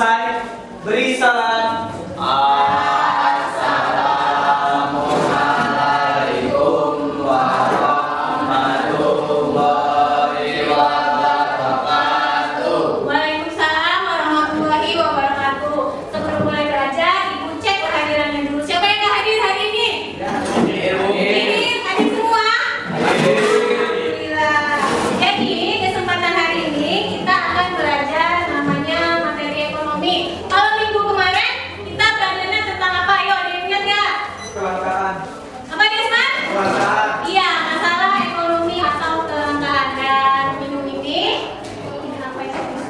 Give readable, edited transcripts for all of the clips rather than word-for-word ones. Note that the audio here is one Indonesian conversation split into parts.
selesai, beri salam. Assalamualaikum warahmatullahi wabarakatuh. Waalaikumsalam warahmatullahi wabarakatuh. Sebelum mulai belajar, Ibu cek kehadirannya dulu. Siapa yang nggak hadir hari ini? Ini hadir semua? Alhamdulillah. Jadi kesempatan hari ini kita akan belajar namanya materi ekonomi. Kalau minggu kemarin kita belajarnya tentang apa? Ayo, ada yang ingat nggak? Kelangkaan. Apa Desman? Kelangkaan. Iya, masalah ekonomi atau kelangkaan. Dan minggu ini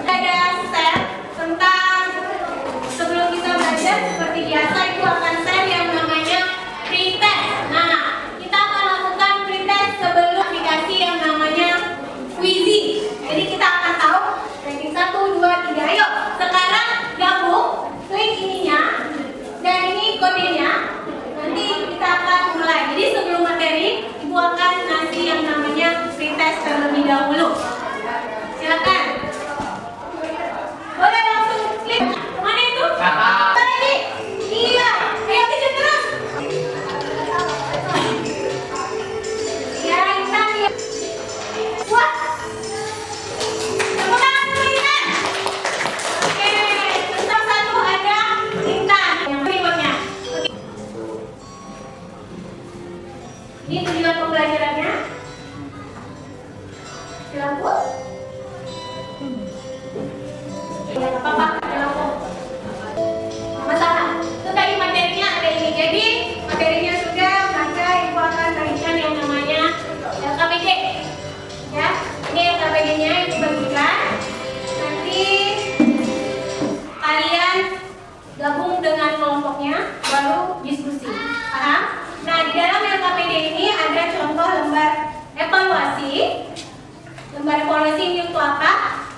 ada share tentang, sebelum kita belajar seperti biasa itu akan share yang namanya pretest. Nah, kita akan lakukan pretest sebelum aplikasi yang namanya Quizy. Jadi kita akan tahu ranking 1, 2, 3. Ayo, sekarang gabung, klik ininya dan ini kodenya. Nanti kita akan mulai. Jadi sebelum materi, Ibu akan ngasih yang namanya pretest terlebih dahulu. Silakan. Boleh langsung klik. Mana itu? Apa lagi? Iya. Ayo kejar terus. Ya, Intan ya. Wah. Tepuk tangan dulu, Intan. Oke, tentang satu ada Intan yang berikutnya. Ini tujuan pembelajarannya. Lampu. Ya, nggak apa-apa, ada lampu. Masalah. Itu tadi materinya ada ini. Jadi materinya sudah, maka Ibu akan bagikan yang namanya LKPD. Ya, ini LKPD-nya Ibu bagikan. Nanti kalian gabung dengan kelompoknya, baru diskusi. Paham? Nah, di dalam LKPD ini ada contoh lembar evaluasi. Lembar evaluasi ini untuk apa?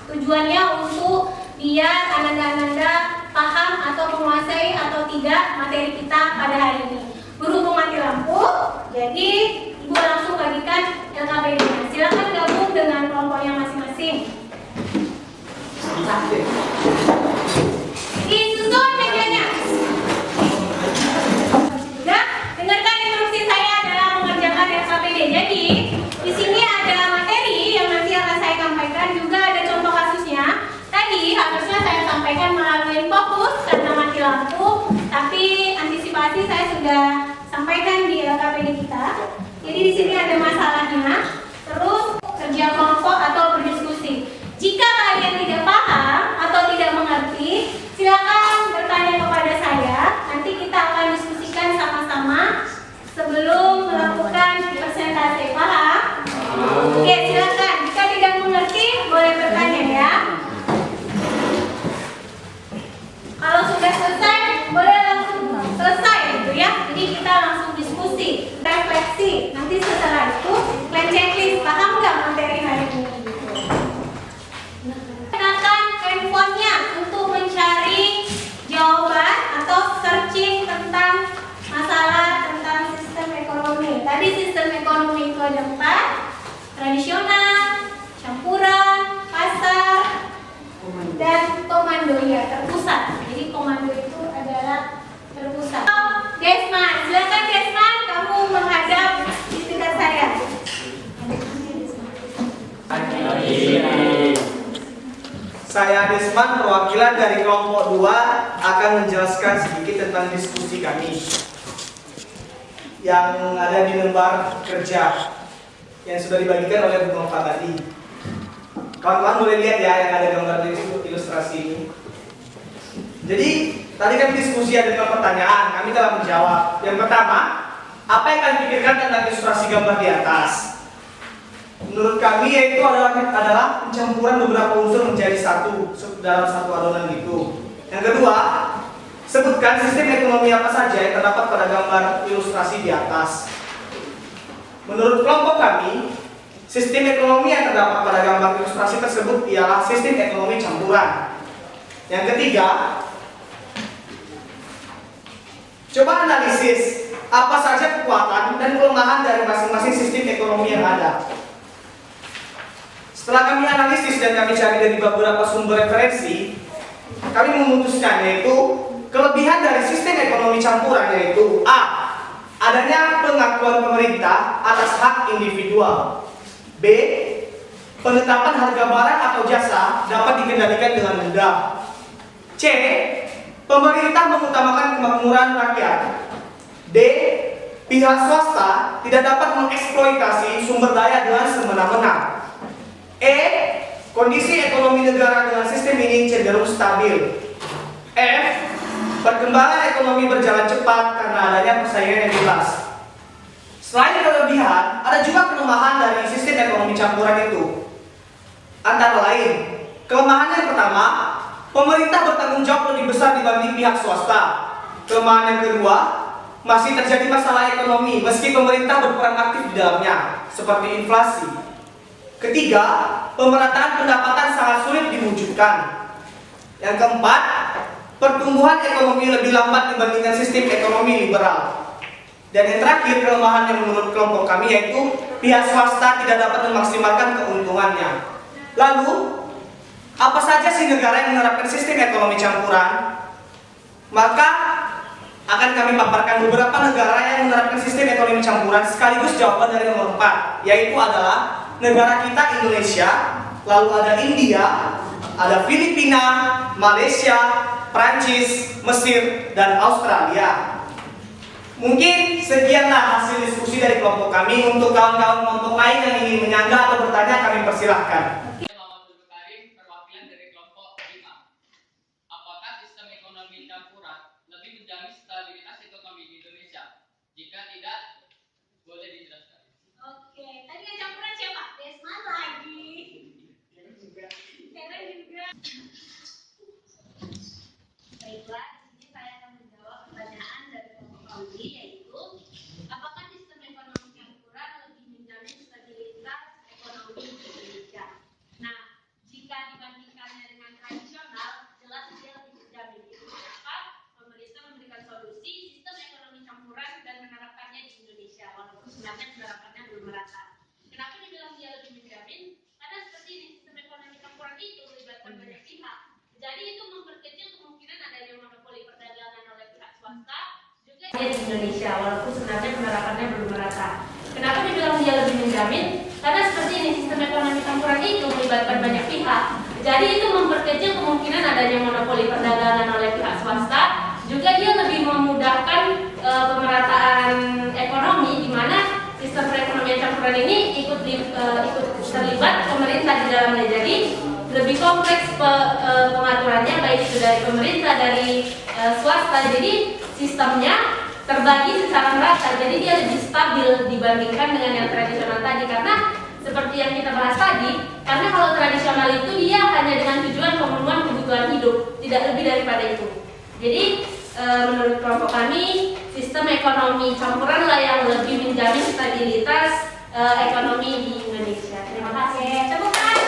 Tujuannya untuk biar ananda-ananda paham atau menguasai atau tidak materi kita pada hari ini. Berhubung mati lampu, jadi Ibu langsung bagikan LKPD-nya. Silakan gabung dengan kelompoknya masing-masing. Disusun mejanya. Sudah, dengarkan instruksi saya dalam mengerjakan LKPD. Jadi, di sini ada materi yang nanti akan saya sampaikan, juga ada contoh kasusnya. Tadi harusnya saya sampaikan melalui fokus karena mati lampu, tapi antisipasi saya sudah sampaikan di LKPD kita. Jadi di sini ada masalahnya, terus kerja kelompok atau berdiskusi. Jika kalian tidak paham atau tidak mengerti, silakan bertanya kepada saya. Nanti kita akan diskusikan sama-sama sebelum melakukan presentasi. Paham? Oke, silakan. Jika tidak mengerti, boleh bertanya ya. Kalau sudah selesai, boleh langsung selesai gitu ya. Jadi kita langsung diskusi, refleksi. Nanti setelah itu, kalian checklist. Paham nggak materi hari ini? Gunakan handphonenya untuk mencari jawaban atau searching tentang masalah tentang sistem ekonomi. Tadi sistem ekonomi itu ada 4: tradisional, campuran, pasar, dan komando ya, terpusat. Jadi komando itu adalah terpusat. Desman, silakan Desman, kamu menghadap di sekitar saya. Saya Desman, perwakilan dari kelompok 2, akan menjelaskan sedikit tentang diskusi kami yang ada di lembar kerja yang sudah dibagikan oleh Bu Nova tadi. Kawan-kawan boleh lihat ya yang ada gambar ilustrasi ini. Jadi tadi kami diskusi ada 5 pertanyaan, kami telah menjawab. Yang pertama, apa yang kalian pikirkan tentang ilustrasi gambar di atas? Menurut kami yaitu adalah pencampuran beberapa unsur menjadi satu dalam satu adonan gitu. Yang kedua, sebutkan sistem ekonomi apa saja yang terdapat pada gambar ilustrasi di atas. Menurut kelompok kami, sistem ekonomi yang terdapat pada gambar ilustrasi tersebut ialah sistem ekonomi campuran. Yang ketiga, coba analisis apa saja kekuatan dan kelemahan dari masing-masing sistem ekonomi yang ada. Setelah kami analisis dan kami cari dari beberapa sumber referensi, kami memutuskan yaitu kelebihan dari sistem ekonomi campuran yaitu A. Adanya pengakuan pemerintah atas hak individual. B. Penetapan harga barang atau jasa dapat dikendalikan dengan mudah. C. Pemerintah mengutamakan kemakmuran rakyat. D. Pihak swasta tidak dapat mengeksploitasi sumber daya dengan semena-mena. E. Kondisi ekonomi negara dengan sistem ini cenderung stabil. F. Perkembangan ekonomi berjalan cepat karena adanya persaingan yang jelas. Selain kelebihan, ada juga kelemahan dari sistem ekonomi campuran itu. Antara lain, kelemahan yang pertama, pemerintah bertanggung jawab lebih besar dibanding pihak swasta. Kelemahan yang kedua, masih terjadi masalah ekonomi meski pemerintah berperan aktif di dalamnya, seperti inflasi. Ketiga, pemerataan pendapatan sangat sulit diwujudkan. Yang keempat, pertumbuhan ekonomi lebih lambat dibandingkan sistem ekonomi liberal. Dan yang terakhir, kelemahan yang menurut kelompok kami yaitu pihak swasta tidak dapat memaksimalkan keuntungannya. Lalu, apa saja sih negara yang menerapkan sistem ekonomi campuran? Maka akan kami paparkan beberapa negara yang menerapkan sistem ekonomi campuran sekaligus jawaban dari nomor 4, yaitu adalah negara kita Indonesia, lalu ada India, ada Filipina, Malaysia, Prancis, Mesir, dan Australia. Mungkin sekianlah hasil diskusi dari kelompok kami. Untuk kawan-kawan kelompok lain yang ingin menyanggah atau bertanya, kami persilahkan. Perwakilan dari kelompok 5. Apakah sistem ekonomi campuran lebih menjamin stabilitas ekonomi di Indonesia? Jika tidak, boleh dijelaskan. Oke, tadi yang campuran siapa? Desman lagi. Keren juga. Baiklah, di sini saya akan menjawab pertanyaan dari kelompok kami, yaitu apakah sistem ekonomi campuran lebih menjamin stabilitas ekonomi di Indonesia? Nah, jika dibandingkannya dengan tradisional, jelas dia lebih menjamin. Itu kenapa pemerintah memberikan solusi sistem ekonomi campuran dan menerapkannya di Indonesia, walaupun sebenarnya penerapannya belum merata. Kenapa dibilang dia lebih menjamin? Karena seperti ini, sistem ekonomi campuran itu melibatkan banyak pihak. Jadi itu memperkecil kemungkinan adanya monopoli perdagangan oleh pihak swasta juga di Indonesia, walaupun sebenarnya penerapannya belum merata. Kenapa dibilang dia lebih menjamin? Karena seperti ini, sistem ekonomi campuran itu melibatkan banyak pihak. Jadi itu memperkecil kemungkinan adanya monopoli perdagangan oleh pihak swasta. Juga dia lebih memudahkan pemerataan ekonomi, di mana sistem perekonomian campuran ini ikut terlibat pemerintah di dalamnya. Jadi lebih kompleks pengaturannya, baik itu dari pemerintah, dari swasta. Jadi sistemnya terbagi secara merata, jadi dia lebih stabil dibandingkan dengan yang tradisional tadi. Karena seperti yang kita bahas tadi, karena kalau tradisional itu dia hanya dengan tujuan pemenuhan kebutuhan hidup, tidak lebih daripada itu. Jadi menurut kelompok kami, sistem ekonomi campuran lah yang lebih menjamin stabilitas ekonomi di Indonesia. Terima kasih. Tepuk tangan.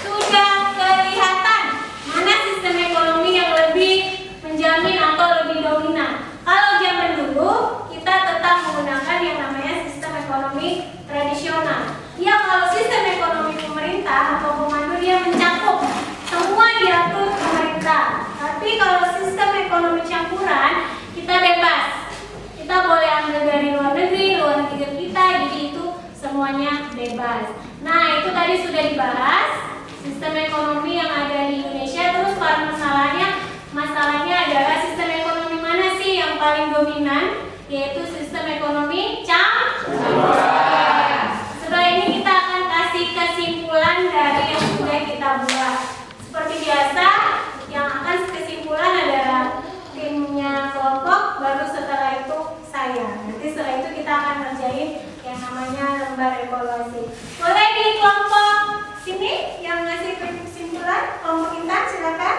Sudah kelihatan mana sistem ekonomi yang lebih menjamin atau lebih dominan. Kalau zaman dulu kita tetap menggunakan yang namanya sistem ekonomi tradisional. Ya, kalau sistem ekonomi pemerintah atau pemandu dia mencakup semua diatur pemerintah. Tapi kalau sistem ekonomi campuran kita bebas. Kita boleh ambil dari luar negeri kita, jadi itu semuanya bebas. Nah, itu tadi sudah dibahas sistem ekonomi yang ada di Indonesia. Terus masalahnya adalah sistem ekonomi mana sih yang paling dominan? Yaitu sistem ekonomi campuran. Setelah ini kita akan kasih kesimpulan dari yang sudah kita buat. Seperti biasa, yang akan kesimpulan adalah timnya kelompok, baru setelah itu saya. Nanti setelah itu kita akan ngerjain yang namanya lembar evaluasi. Boleh di kelompok sini yang ngasih kesimpulan, kelompok Intan silakan.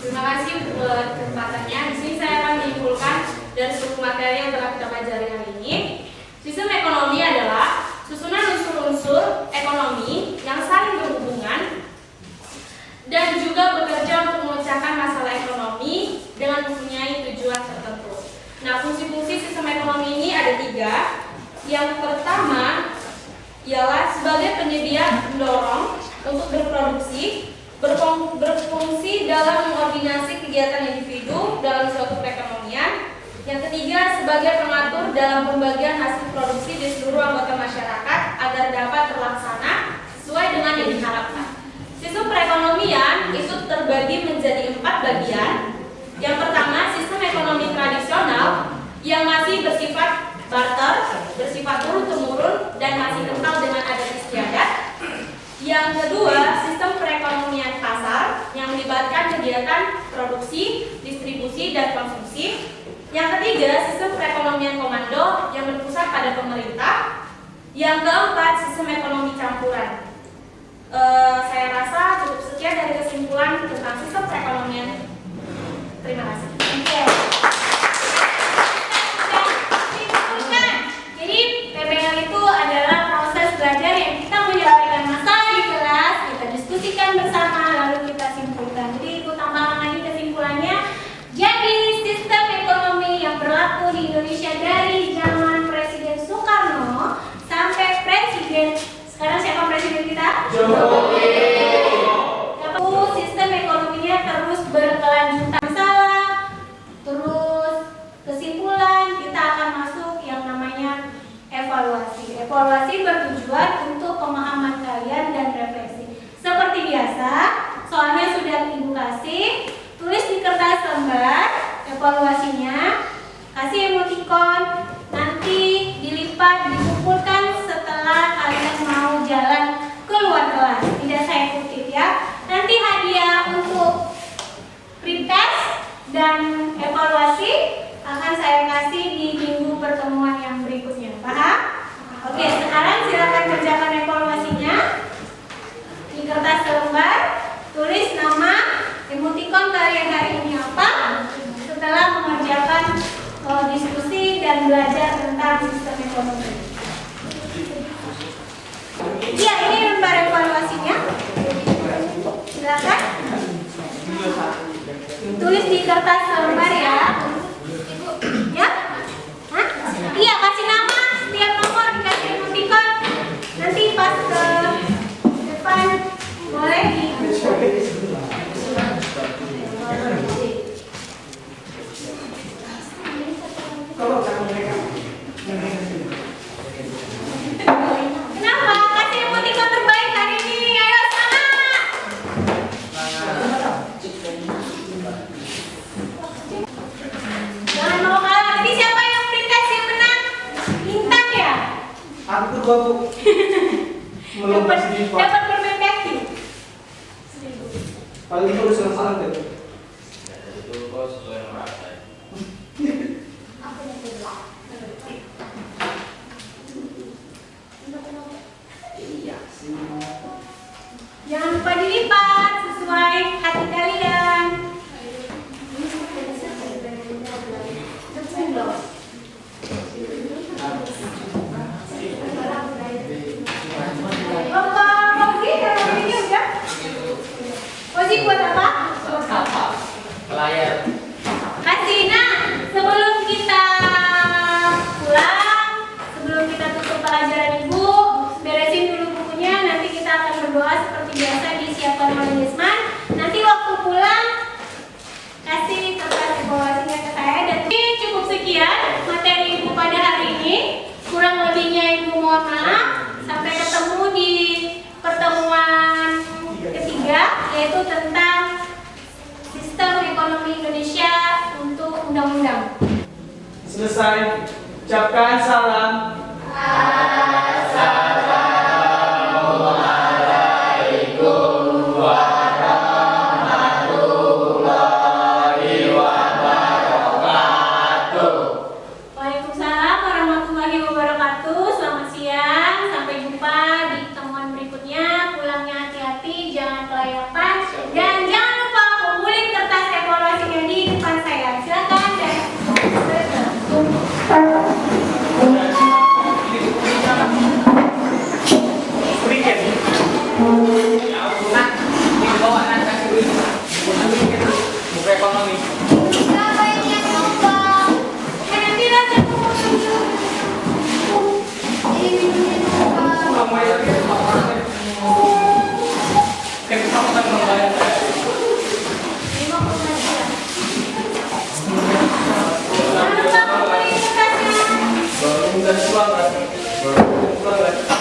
Terima kasih buat kesempatannya. Di sini saya akan menyimpulkan sebagai penyedia pendorong untuk berproduksi, berfungsi dalam mengkoordinasi kegiatan individu dalam suatu perekonomian. Yang ketiga, sebagai pengatur dalam pembagian hasil produksi di seluruh anggota masyarakat agar dapat terlaksana sesuai dengan yang diharapkan. Sistem perekonomian itu terbagi menjadi 4 bagian. Yang pertama, sistem ekonomi tradisional yang masih bersifat barter, bersifat turun-temurun, dan masih kental dengan adat istiadat. Yang kedua, sistem perekonomian pasar yang melibatkan kegiatan produksi, distribusi, dan konsumsi. Yang ketiga, sistem perekonomian komando yang berpusat pada pemerintah. Yang keempat, sistem ekonomi campuran. Saya rasa cukup sekian dari kesimpulan tentang sistem perekonomian. Terima kasih. Jadi PBL itu adalah proses belajar yang kita menyelesaikan masalah di kelas, kita diskusikan bersama, lalu kita simpulkan. Jadi itu tambahan lagi kesimpulannya. Jadi sistem ekonomi yang berlaku di Indonesia dari zaman Presiden Soekarno sampai Presiden sekarang siapa presiden kita? Jokowi. Sistem ekonominya terus berkelanjutan. Terus kesimpulan kita akan masuk yang namanya evaluasi. Evaluasi bertujuan untuk pemahaman kalian dan refleksi. Seperti biasa, soalnya sudah Ibu kasih. Tulis di kertas lembar evaluasinya, kasih emoticon, nanti dilipat, dikumpulkan setelah kalian mau jalan keluar kelas. Tidak saya kutip ya. Nanti hadiah untuk pretest dan evaluasi akan saya kasih di minggu pertemuan yang berikutnya. Paham? Oke, sekarang silakan kerjakan evaluasinya di kertas lembar. Tulis nama, emoticon kalian hari ini apa setelah mengerjakan diskusi dan belajar tentang sistem ekonomi. Ya, ini lembar evaluasinya. Silakan tulis di kertas lembar ya. Ya? Hah? Iya, kasih nama setiap nomor, dikasih emoticon. Nanti pas ke depan boleh di Kenapa? Kasih emoticon terbaik hari ini. Ayo semangat. Jangan mau kalah. Tadi siapa yang pretest yang menang? Intan ya? Aku berdua tuh Dapat permen kaki. paling itu udah senang-senang deh. Itu kok sesuai nomor saya. Jangan lupa dilipat sesuai hati kalian. Posisi buat apa? Layar. Kasih. Nah, sebelum kita pulang, sebelum kita tutup pelajaran Ibu, beresin dulu bukunya. Nanti kita akan berdoa seperti biasa disiapkan oleh Desman. Nanti waktu pulang kasih kertas evaluasinya ke saya. Dan ini cukup sekian materi Ibu pada hari ini. Kurang lebihnya Ibu mohon maaf. Sampai ketemu di pertemuan ketiga, yaitu tentang sistem ekonomi Indonesia untuk undang-undang. Selesai. Ucapkan salam. Waalaikumsalam warahmatullahi wabarakatuh. Selamat siang. Sampai jumpa di pertemuan berikutnya. Pulangnya hati-hati, jangan kelayapan, dan jangan lupa kumpulin kertas evaluasinya di depan saya. Silakan dan Pulang,